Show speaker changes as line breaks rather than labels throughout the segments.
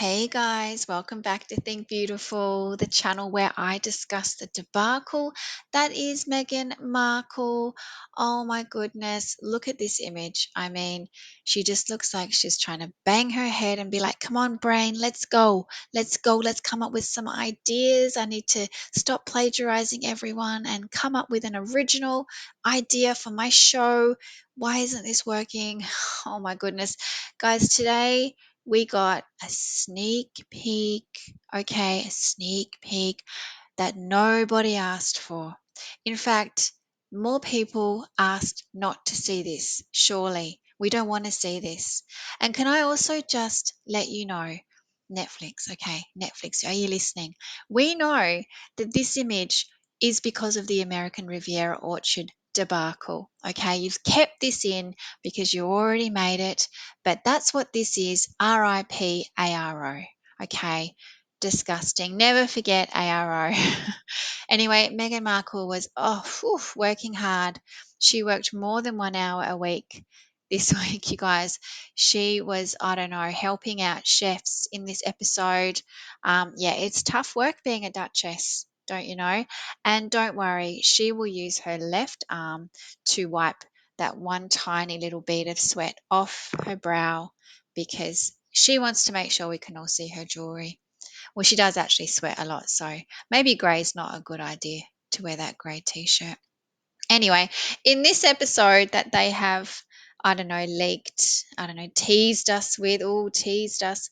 Hey guys, welcome back to Think Beautiful, the channel where I discuss the debacle that is Meghan Markle. Oh my goodness, look at this image. I mean, she just looks like she's trying to bang her head and be like, come on, brain, let's go, let's come up with some ideas. I need to stop plagiarizing everyone and come up with an original idea for my show. Why isn't this working? Oh my goodness. Guys, today we got a sneak peek, okay, a sneak peek that nobody asked for. In fact, more people asked not to see this, surely. We don't want to see this. And can I also just let you know, Netflix, okay, Netflix, are you listening? We know that this image is because of the American Riviera Orchard debacle, okay? You've kept this in because you already made it, but that's what this is, RIP ARO, okay? Disgusting. Never forget ARO. Anyway, Meghan Markle was working hard. She worked more than 1 hour a week this week, you guys. She was, I don't know, helping out chefs in this episode. Yeah, it's tough work being a duchess, don't you know? And don't worry, she will use her left arm to wipe that one tiny little bead of sweat off her brow because she wants to make sure we can all see her jewelry. Well, she does actually sweat a lot, so maybe grey's not a good idea to wear that grey t-shirt. Anyway, in this episode that they have, I don't know, leaked, I don't know, teased us with, teased us.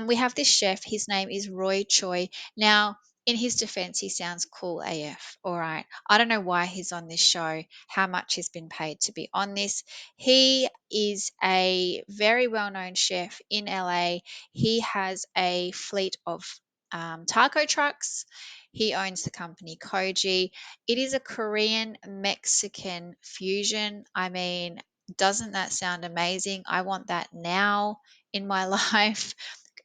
We have this chef. His name is Choi. Now, in his defense, he sounds cool AF. All right. I don't know why he's on this show, how much he's been paid to be on this. He is a very well known chef in LA. He has a fleet of taco trucks. He owns the company Koji. It is a Korean Mexican fusion. I mean, doesn't that sound amazing? I want that now in my life.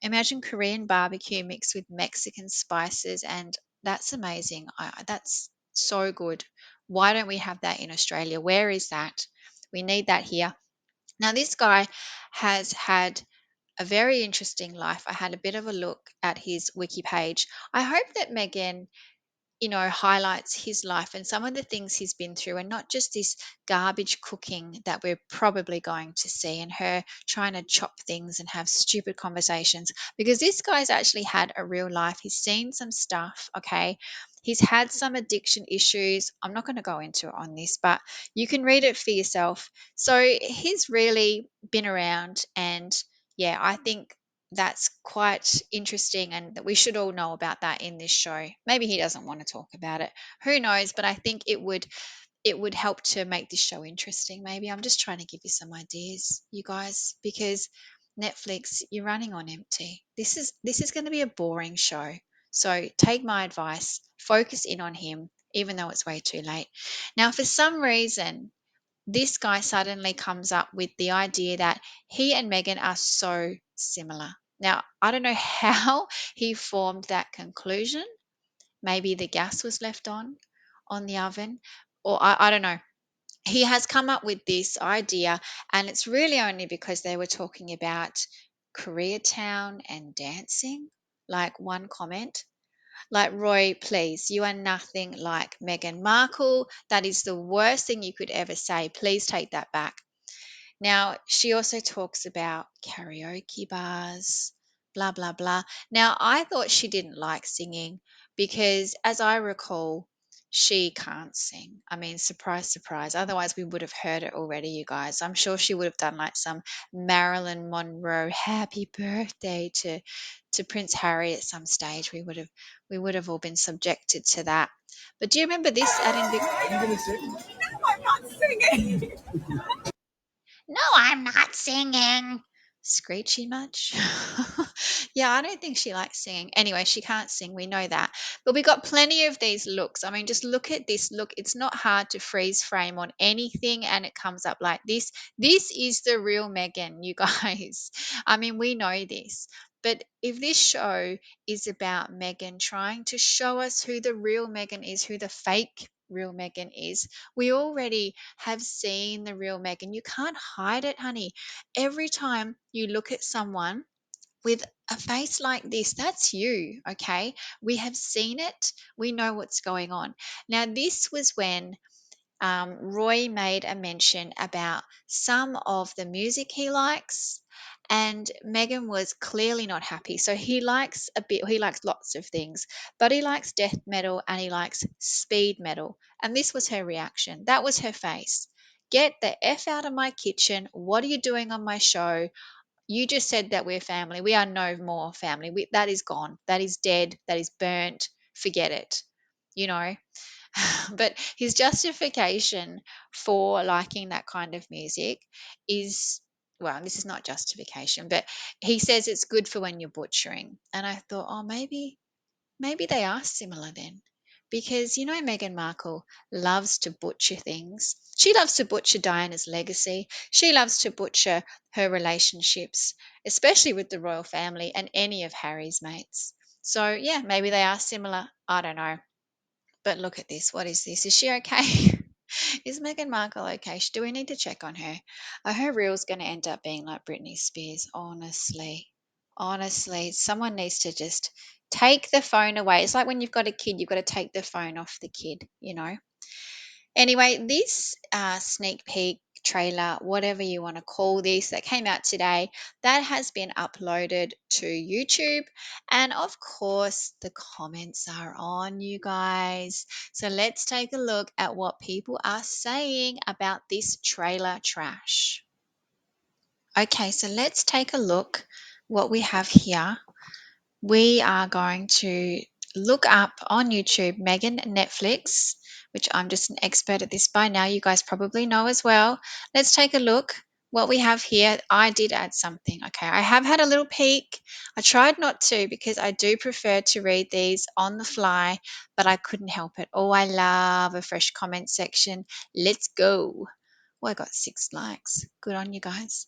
Imagine Korean barbecue mixed with Mexican spices, and that's amazing. That's so good. Why don't we have that in Australia? Where is that? We need that here. Now, this guy has had a very interesting life. I had a bit of a look at his wiki page. I hope that Megan highlights his life and some of the things he's been through, and not just this garbage cooking that we're probably going to see, and her trying to chop things and have stupid conversations, because this guy's actually had a real life. He's seen some stuff, okay? He's had some addiction issues. I'm not going to go into it on this, but you can read it for yourself. So he's really been around, and yeah, I think that's quite interesting, and that we should all know about that in this show. Maybe he doesn't want to talk about it. Who knows? But I think it would help to make this show interesting. Maybe I'm just trying to give you some ideas, you guys, because Netflix, you're running on empty. This is going to be a boring show. So take my advice, focus in on him, even though it's way too late. Now, for some reason, this guy suddenly comes up with the idea that he and Megan are so similar. Now, I don't know how he formed that conclusion. Maybe the gas was left on the oven, or I don't know. He has come up with this idea, and it's really only because they were talking about Koreatown and dancing. Like one comment, like, Roy, please, you are nothing like Meghan Markle. That is the worst thing you could ever say. Please take that back. Now, she also talks about karaoke bars, blah, blah, blah. Now, I thought she didn't like singing because, as I recall, she can't sing. I mean, surprise, surprise. Otherwise, we would have heard it already, you guys. I'm sure she would have done like some Marilyn Monroe happy birthday to Prince Harry at some stage. We would have all been subjected to that. But do you remember this at Invictus?
Are you going to sing? No, I'm not singing.
No, I'm not singing. Screechy much? Yeah, I don't think she likes singing. Anyway, she can't sing. We know that. But we got plenty of these looks. I mean, just look at this look. It's not hard to freeze frame on anything, and it comes up like this. This is the real Megan, you guys. I mean, we know this. But if this show is about Megan trying to show us who the real Megan is, who the fake real Megan is, we already have seen the real Megan. You can't hide it, honey. Every time you look at someone with a face like this, that's you, okay? We have seen it. We know what's going on. Now, this was when Roy made a mention about some of the music he likes, and Megan was clearly not happy. So he likes lots of things, but he likes death metal and he likes speed metal. And this was her reaction. That was her face. Get the F out of my kitchen. What are you doing on my show? You just said that we're family. We are no more family. That is gone. That is dead. That is burnt. Forget it. You know, but his justification for liking that kind of music is, well, this is not justification, but he says it's good for when you're butchering. And I thought, oh, maybe they are similar then. Because Meghan Markle loves to butcher things. She loves to butcher Diana's legacy. She loves to butcher her relationships, especially with the royal family and any of Harry's mates. So, yeah, maybe they are similar. I don't know. But look at this. What is this? Is she okay? Is Meghan Markle okay? Do we need to check on her? Are her reels going to end up being like Britney Spears? Honestly, someone needs to just take the phone away. It's like when you've got a kid, you've got to take the phone off the kid. Anyway, this sneak peek trailer, whatever you want to call this, that came out today, that has been uploaded to YouTube. And of course, the comments are on, you guys. So let's take a look at what people are saying about this trailer trash. Okay, so let's take a look what we have here. We are going to look up on YouTube Megan Netflix, which I'm just an expert at this by now. You guys probably know as well. Let's take a look what we have here. I did add something. Okay, I have had a little peek. I tried not to because I do prefer to read these on the fly, but I couldn't help it. Oh, I love a fresh comment section. Let's go. Oh, I got 6 likes. Good on you guys.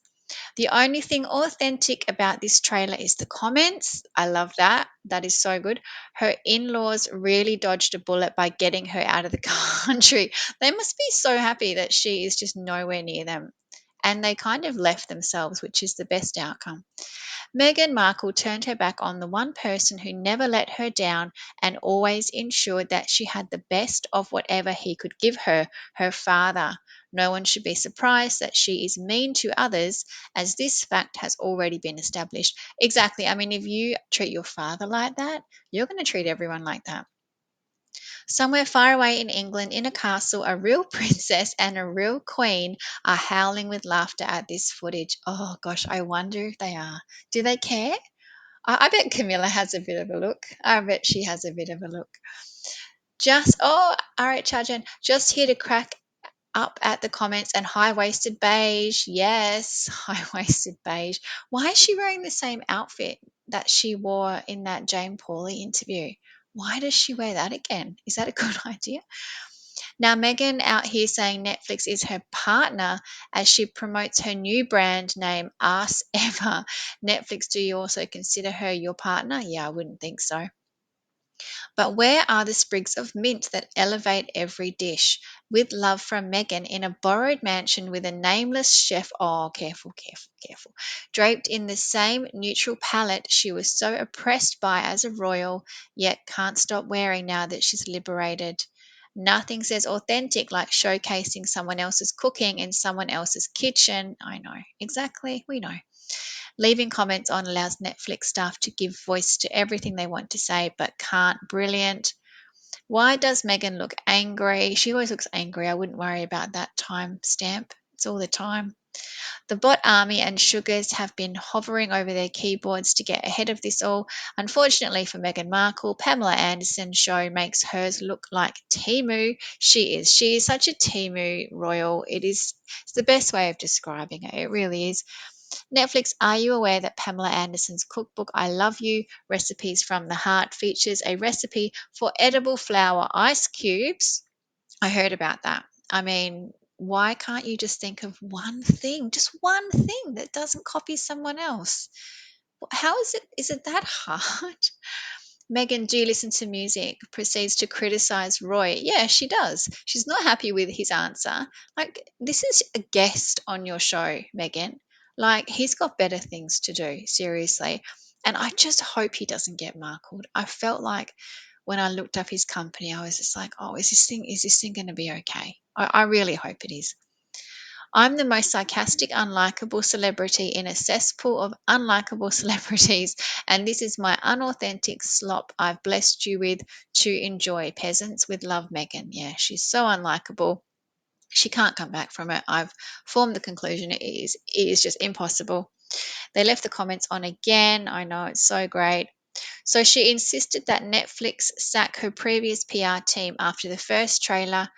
The only thing authentic about this trailer is the comments. I love that. That is so good. Her in laws really dodged a bullet by getting her out of the country. They must be so happy that she is just nowhere near them. And they kind of left themselves, which is the best outcome. Meghan Markle turned her back on the one person who never let her down and always ensured that she had the best of whatever he could give her, her father. No one should be surprised that she is mean to others, as this fact has already been established. Exactly. I mean, if you treat your father like that, you're going to treat everyone like that. Somewhere far away in England, in a castle, a real princess and a real queen are howling with laughter at this footage. Oh gosh, I wonder if they are. Do they care? I bet Camilla has a bit of a look. I bet she has a bit of a look. All right, Chajan, just here to crack up at the comments and high waisted beige. Yes, high waisted beige. Why is she wearing the same outfit that she wore in that Jane Pauley interview? Why does she wear that again? Is that a good idea? Now, Megan out here saying Netflix is her partner as she promotes her new brand name, Ask Ever. Netflix, do you also consider her your partner? Yeah, I wouldn't think so. But where are the sprigs of mint that elevate every dish? With love from Megan in a borrowed mansion with a nameless chef. Oh, careful, careful, careful. Draped in the same neutral palette she was so oppressed by as a royal, yet can't stop wearing now that she's liberated. Nothing says authentic like showcasing someone else's cooking in someone else's kitchen. I know, exactly, we know. Leaving comments on allows Netflix staff to give voice to everything they want to say but can't. Brilliant. Why does Megan look angry? She always looks angry. I wouldn't worry about that time stamp. It's all the time. The bot army and sugars have been hovering over their keyboards to get ahead of this all. Unfortunately for Meghan Markle, Pamela Anderson's show makes hers look like Timu. She is. She is such a Timu royal. It's the best way of describing it. It really is. Netflix, are you aware that Pamela Anderson's cookbook, I Love You Recipes from the Heart, features a recipe for edible flour ice cubes? I heard about that. I mean, why can't you just think of one thing, just one thing that doesn't copy someone else? How is it that hard? Megan, do you listen to music? Proceeds to criticize Roy. Yeah, she does. She's not happy with his answer. Like, this is a guest on your show, Megan. Like, he's got better things to do, seriously. And I just hope he doesn't get Markled. I felt like when I looked up his company, I was just like, oh, is this thing going to be okay? I really hope it is. I'm the most sarcastic, unlikable celebrity in a cesspool of unlikable celebrities, and this is my unauthentic slop I've blessed you with to enjoy. Peasants with love, Megan. Yeah, she's so unlikable. She can't come back from it. I've formed the conclusion it is just impossible. They left the comments on again. I know, it's so great. So she insisted that Netflix sack her previous PR team after the first trailer,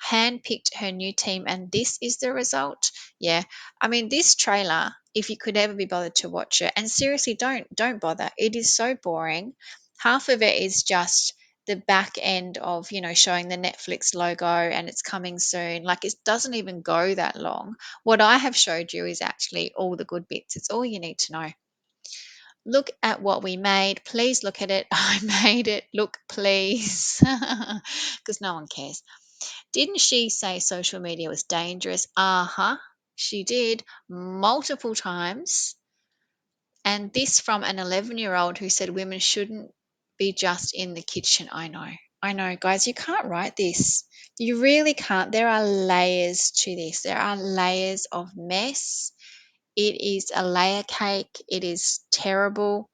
handpicked her new team, and this is the result. Yeah, I mean, this trailer, if you could ever be bothered to watch it, and seriously, don't bother. It is so boring. Half of it is just the back end of showing the Netflix logo and it's coming soon. Like, it doesn't even go that long. What I have showed you is actually all the good bits. It's all you need to know. Look at what we made. Please look at it. I made it. Look, please. Because no one cares. Didn't she say social media was dangerous? Uh huh. She did multiple times. And this from an 11-year-old who said women shouldn't be just in the kitchen. I know. I know, guys, you can't write this. You really can't. There are layers to this. There are layers of mess. It is a layer cake. It is terrible.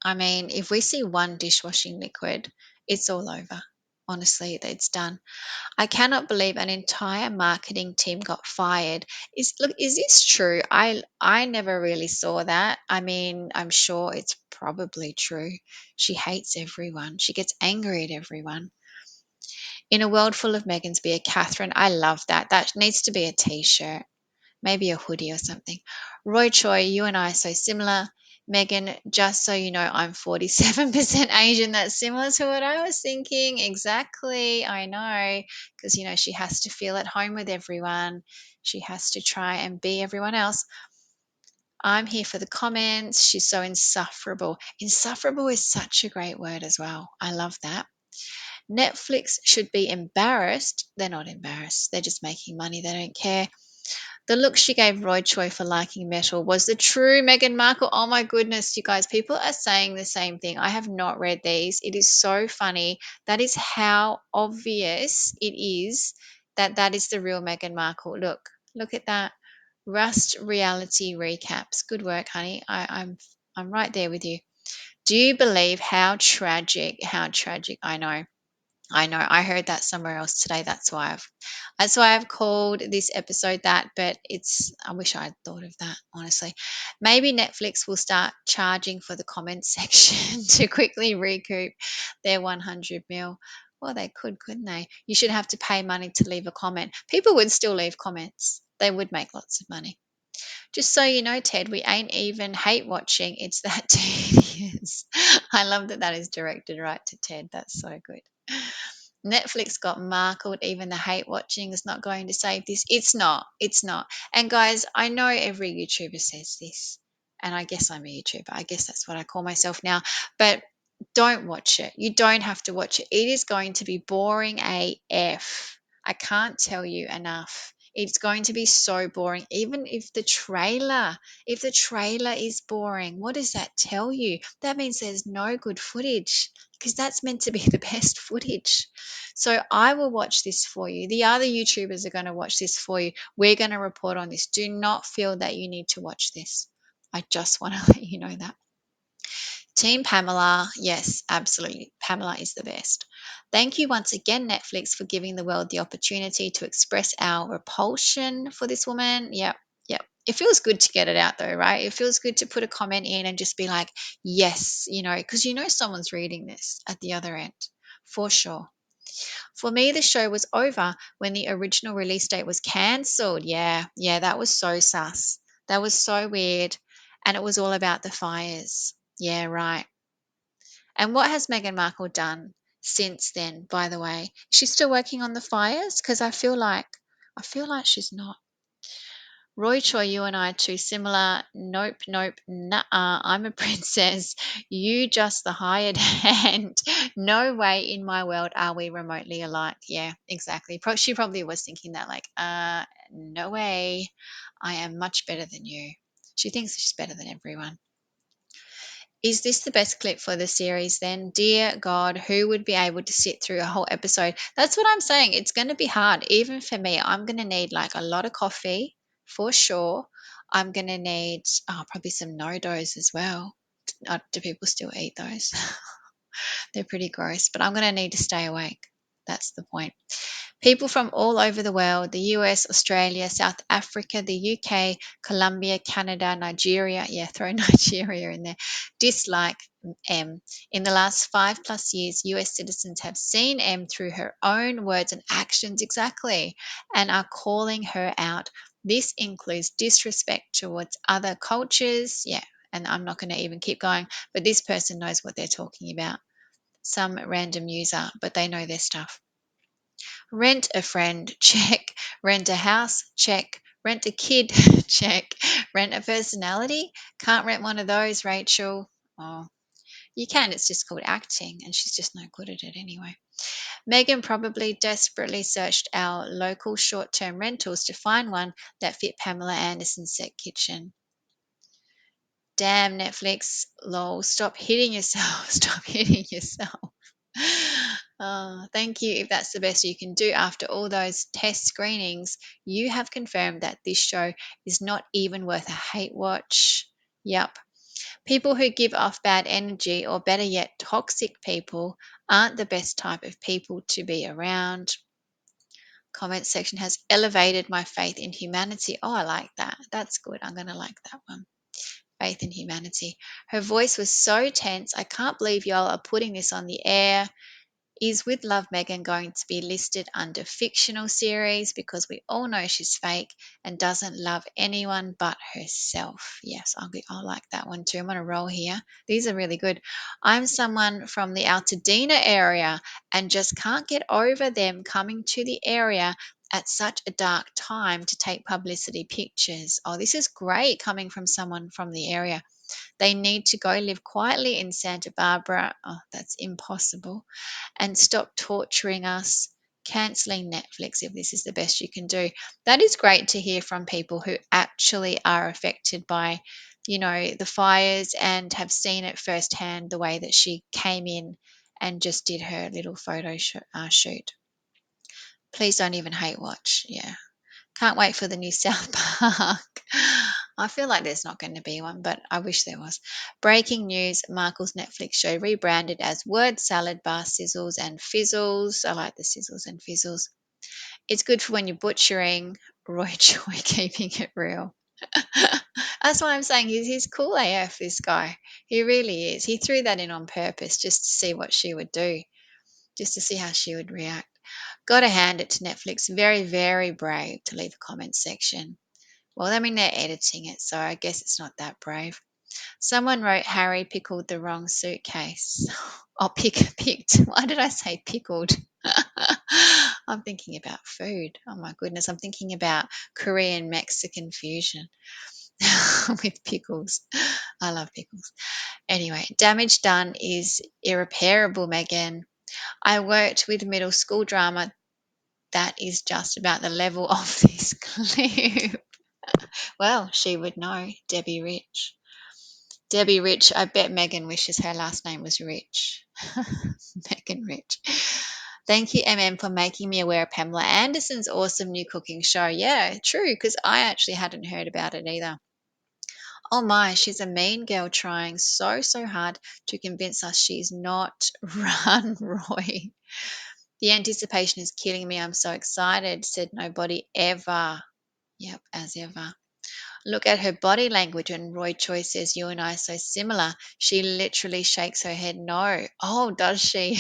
I mean, if we see one dishwashing liquid, it's all over. Honestly, it's done. I cannot believe an entire marketing team got fired. Is this true? I never really saw that. I mean, I'm sure it's probably true. She hates everyone. She gets angry at everyone. In a world full of Megans, be a Catherine. I love that. That needs to be a t-shirt, maybe a hoodie or something. Roy Choi, you and I are so similar. Megan, just so you know, I'm 47% Asian. That's similar to what I was thinking. Exactly. I know. Because, she has to feel at home with everyone. She has to try and be everyone else. I'm here for the comments. She's so insufferable. Insufferable is such a great word as well. I love that. Netflix should be embarrassed. They're not embarrassed. They're just making money. They don't care. The look she gave Roy Choi for liking metal was the true Meghan Markle. Oh my goodness, you guys, people are saying the same thing. I have not read these. It is so funny. That is how obvious it is that that is the real Meghan Markle. Look at that. Rust reality recaps. Good work, honey. I'm right there with you. Do you believe how tragic? How tragic? I know. I know. I heard that somewhere else today. That's why I've called this episode that, but I wish I'd thought of that, honestly. Maybe Netflix will start charging for the comments section to quickly recoup their 100 mil. Well, they could, couldn't they? You should have to pay money to leave a comment. People would still leave comments. They would make lots of money. Just so you know, Ted, we ain't even hate watching. It's that tedious. I love that that is directed right to Ted. That's so good. Netflix got markled. Even the hate watching is not going to save this. It's not. It's not. And guys, I know every YouTuber says this, and I guess I'm a YouTuber. I guess that's what I call myself now. But don't watch it. You don't have to watch it. It is going to be boring AF. I can't tell you enough. It's going to be so boring. Even if the trailer is boring, what does that tell you? That means there's no good footage because that's meant to be the best footage. So I will watch this for you. The other YouTubers are going to watch this for you. We're going to report on this. Do not feel that you need to watch this. I just want to let you know that. Team Pamela, yes, absolutely. Pamela is the best. Thank you once again, Netflix, for giving the world the opportunity to express our repulsion for this woman. Yep, yep. It feels good to get it out though, right? It feels good to put a comment in and just be like, yes, because someone's reading this at the other end, for sure. For me, the show was over when the original release date was cancelled. Yeah, yeah, that was so sus. That was so weird. And it was all about the fires. Yeah, right. And what has Meghan Markle done since then, by the way? Is she still working on the fires? Because I feel like she's not. Roy Choi, you and I are too similar. Nope, nope, nah. I'm a princess. You just the hired hand. No way in my world are we remotely alike. Yeah, exactly. She probably was thinking that, like, no way. I am much better than you. She thinks she's better than everyone. Is this the best clip for the series then? Dear God, who would be able to sit through a whole episode? That's what I'm saying. It's going to be hard. Even for me, I'm going to need like a lot of coffee for sure. I'm going to need probably some no dos as well. Do people still eat those? They're pretty gross, but I'm going to need to stay awake. That's the point. People from all over the world, the US, Australia, South Africa, the UK, Colombia, Canada, Nigeria, yeah, throw Nigeria in there, dislike M. In the last 5+ years, US citizens have seen M through her own words and actions exactly and are calling her out. This includes disrespect towards other cultures. Yeah, and I'm not going to even keep going, but this person knows what they're talking about. Some random user, but they know their stuff. Rent a friend, check. Rent a house, check. Rent a kid, check. Rent a personality, can't rent one of those, Rachel. Oh, you can, it's just called acting, and she's just no good at it anyway. Megan probably desperately searched our local short term rentals to find one that fit Pamela Anderson's set kitchen. Damn Netflix, lol, stop hitting yourself, stop hitting yourself. Thank you. If that's the best you can do after all those test screenings, you have confirmed that this show is not even worth a hate watch. Yep. People who give off bad energy, or better yet, toxic people, aren't the best type of people to be around. Comment section has elevated my faith in humanity. Oh, I like that. That's good. I'm going to like that one. Faith in humanity. Her voice was so tense. I can't believe y'all are putting this on the air. Is With Love Megan going to be listed under fictional series because we all know she's fake and doesn't love anyone but herself? Yes, I'll like that one too. I'm on a roll here. These are really good. I'm someone from the Altadena area and just can't get over them coming to the area at such a dark time to take publicity pictures. Oh, this is great coming from someone from the area. They need to go live quietly in Santa Barbara. Oh, that's impossible. And stop torturing us. Canceling Netflix if this is the best you can do. That is great to hear from people who actually are affected by, the fires and have seen it firsthand the way that she came in and just did her little photo shoot. Please don't even hate watch. Yeah. Can't wait for the new South Park. I feel like there's not going to be one, but I wish there was. Breaking news, Markle's Netflix show rebranded as Word Salad Bar Sizzles and Fizzles. I like the sizzles and fizzles. It's good for when you're butchering. Roy Choi keeping it real. That's why I'm saying he's cool AF, this guy. He really is. He threw that in on purpose just to see what she would do, just to see how she would react. Got to hand it to Netflix. Very, very brave to leave a comment section. Well, I mean, they're editing it, so I guess it's not that brave. Someone wrote Harry pickled the wrong suitcase. Oh, picked. Why did I say pickled? I'm thinking about food. Oh my goodness. I'm thinking about Korean Mexican fusion with pickles. I love pickles. Anyway, damage done is irreparable, Megan. I worked with middle school drama. That is just about the level of this clip. Well, she would know, Debbie Rich. Debbie Rich, I bet Megan wishes her last name was Rich. Megan Rich. Thank you, MM, for making me aware of Pamela Anderson's awesome new cooking show. Yeah, true, because I actually hadn't heard about it either. Oh my, she's a mean girl trying so, so hard to convince us she's not. Run, Roy. The anticipation is killing me. I'm so excited, said nobody ever. Yep, as ever. Look at her body language when Roy Choi says, "You and I are so similar." She literally shakes her head no. Oh, does she?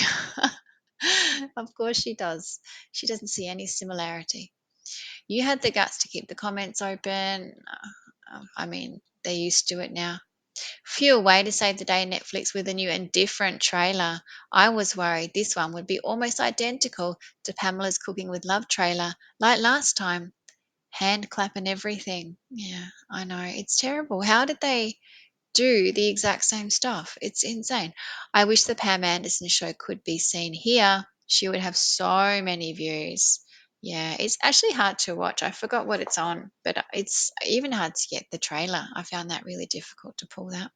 Of course she does. She doesn't see any similarity. You had the guts to keep the comments open. I mean, they're used to it now. Phew, way to save the day, Netflix, with a new and different trailer. I was worried this one would be almost identical to Pamela's Cooking with Love trailer, like last time. Hand clap and everything. Yeah, I know. It's terrible. How did they do the exact same stuff? It's insane. I wish the Pam Anderson show could be seen here. She would have so many views. Yeah, it's actually hard to watch. I forgot what it's on, but it's even hard to get the trailer. I found that really difficult to pull that.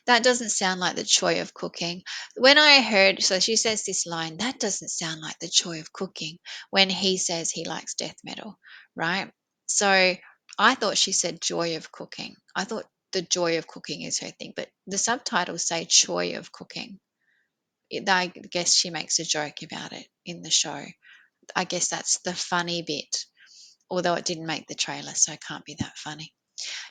That doesn't sound like the Choi of cooking. When I heard, so she says this line, that doesn't sound like the Choi of cooking when he says he likes death metal, right? So I thought she said joy of cooking. I thought the joy of cooking is her thing, but the subtitles say Choi of cooking. I guess she makes a joke about it in the show. I guess that's the funny bit, although it didn't make the trailer, so it can't be that funny.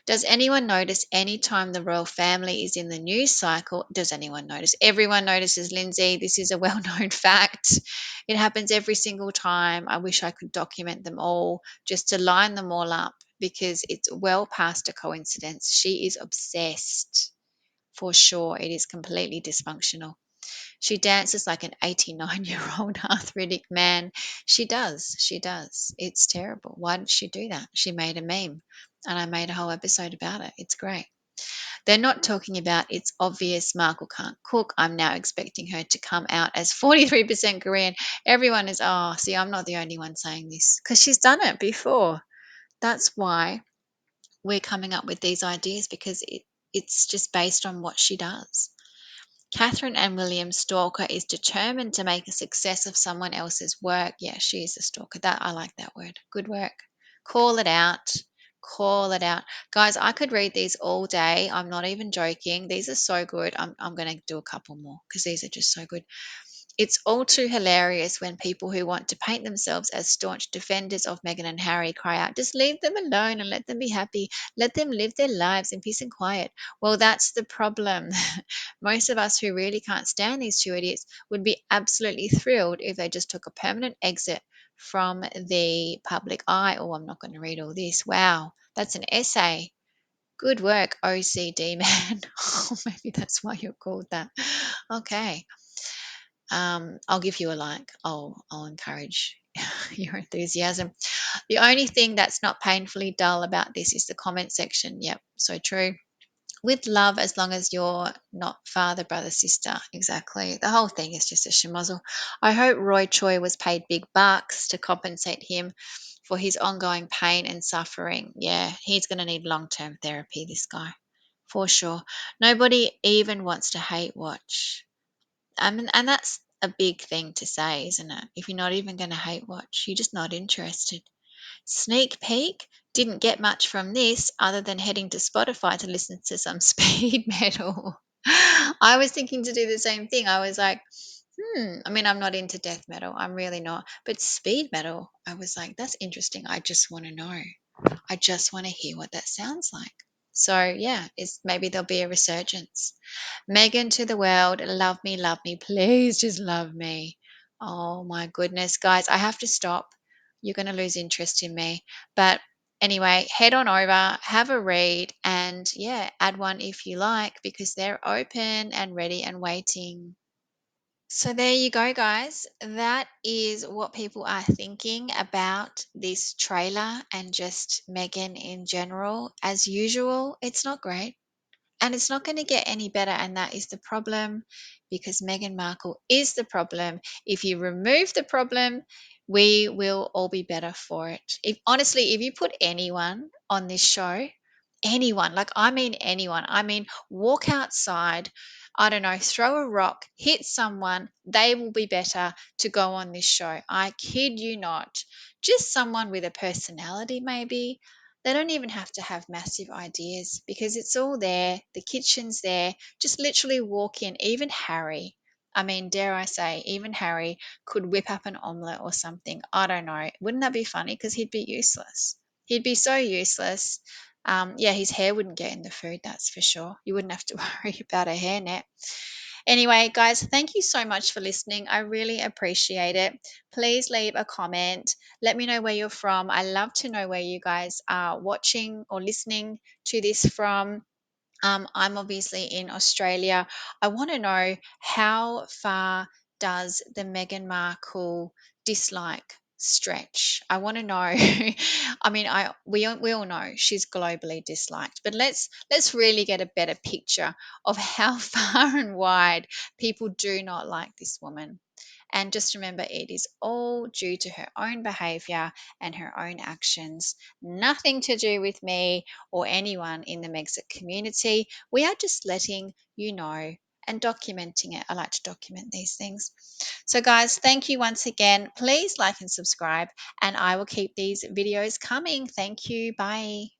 Does anyone notice anytime the royal family is in the news cycle? Does anyone notice? Everyone notices, Lindsay. This is a well known fact. It happens every single time. I wish I could document them all just to line them all up because it's well past a coincidence. She is obsessed for sure. It is completely dysfunctional. She dances like an 89-year-old arthritic man. She does. She does. It's terrible. Why did she do that? She made a meme and I made a whole episode about it. It's great. They're not talking about it's obvious Markle can't cook. I'm now expecting her to come out as 43% Korean. Everyone is, oh, see, I'm not the only one saying this because she's done it before. That's why we're coming up with these ideas because it's just based on what she does. Catherine and William Stalker is determined to make a success of someone else's work. Yeah, she is a stalker. That I like that word. Good work. Call it out. Call it out. Guys, I could read these all day. I'm not even joking. These are so good. I'm going to do a couple more because these are just so good. It's all too hilarious when people who want to paint themselves as staunch defenders of Meghan and Harry cry out, just leave them alone and let them be happy. Let them live their lives in peace and quiet. Well, that's the problem. Most of us who really can't stand these two idiots would be absolutely thrilled if they just took a permanent exit from the public eye. Oh, I'm not going to read all this. Wow, that's an essay. Good work, OCD man. Oh, maybe that's why you're called that. Okay. I'll give you a like. I'll encourage your enthusiasm. The only thing that's not painfully dull about this is the comment section. Yep, so true. With love, as long as you're not father, brother, sister. Exactly. The whole thing is just a schmozzle. I hope Roy Choi was paid big bucks to compensate him for his ongoing pain and suffering. Yeah, he's going to need long term therapy, this guy, for sure. Nobody even wants to hate watch. And that's a big thing to say, isn't it? If you're not even going to hate watch, you're just not interested. Sneak peek, didn't get much from this other than heading to Spotify to listen to some speed metal. I was thinking to do the same thing. I was like, I mean, I'm not into death metal. I'm really not. But speed metal, I was like, that's interesting. I just want to know. I just want to hear what that sounds like. So yeah, it's maybe there'll be a resurgence. Megan to the world, love me, please just love me. Oh my goodness, guys, I have to stop. You're going to lose interest in me. But anyway, head on over, have a read, and yeah, add one if you like because they're open and ready and waiting. So there you go, guys. That is what people are thinking about this trailer and just Megan in general. As usual, it's not great. And it's not going to get any better. And that is the problem because Meghan Markle is the problem. If you remove the problem, we will all be better for it. If honestly, if you put anyone on this show, anyone, like I mean anyone, I mean walk outside, I don't know, throw a rock, hit someone, they will be better to go on this show. I kid you not. Just someone with a personality, maybe, they don't even have to have massive ideas because it's all there. The kitchen's there. Just literally walk in. Even Harry, I mean, dare I say, even Harry could whip up an omelette or something. I don't know. Wouldn't that be funny? Because he'd be useless. He'd be so useless. Yeah, his hair wouldn't get in the food, that's for sure. You wouldn't have to worry about a hairnet. Anyway, guys, thank you so much for listening. I really appreciate it. Please leave a comment. Let me know where you're from. I love to know where you guys are watching or listening to this from. I'm obviously in Australia. I want to know how far does the Meghan Markle dislike stretch? I want to know. I mean, we all know she's globally disliked, but let's really get a better picture of how far and wide people do not like this woman. And just remember, it is all due to her own behavior and her own actions, nothing to do with me or anyone in the Megxit community. We are just letting you know and documenting it. I like to document these things. So, guys, thank you once again. Please like and subscribe, and I will keep these videos coming. Thank you. Bye.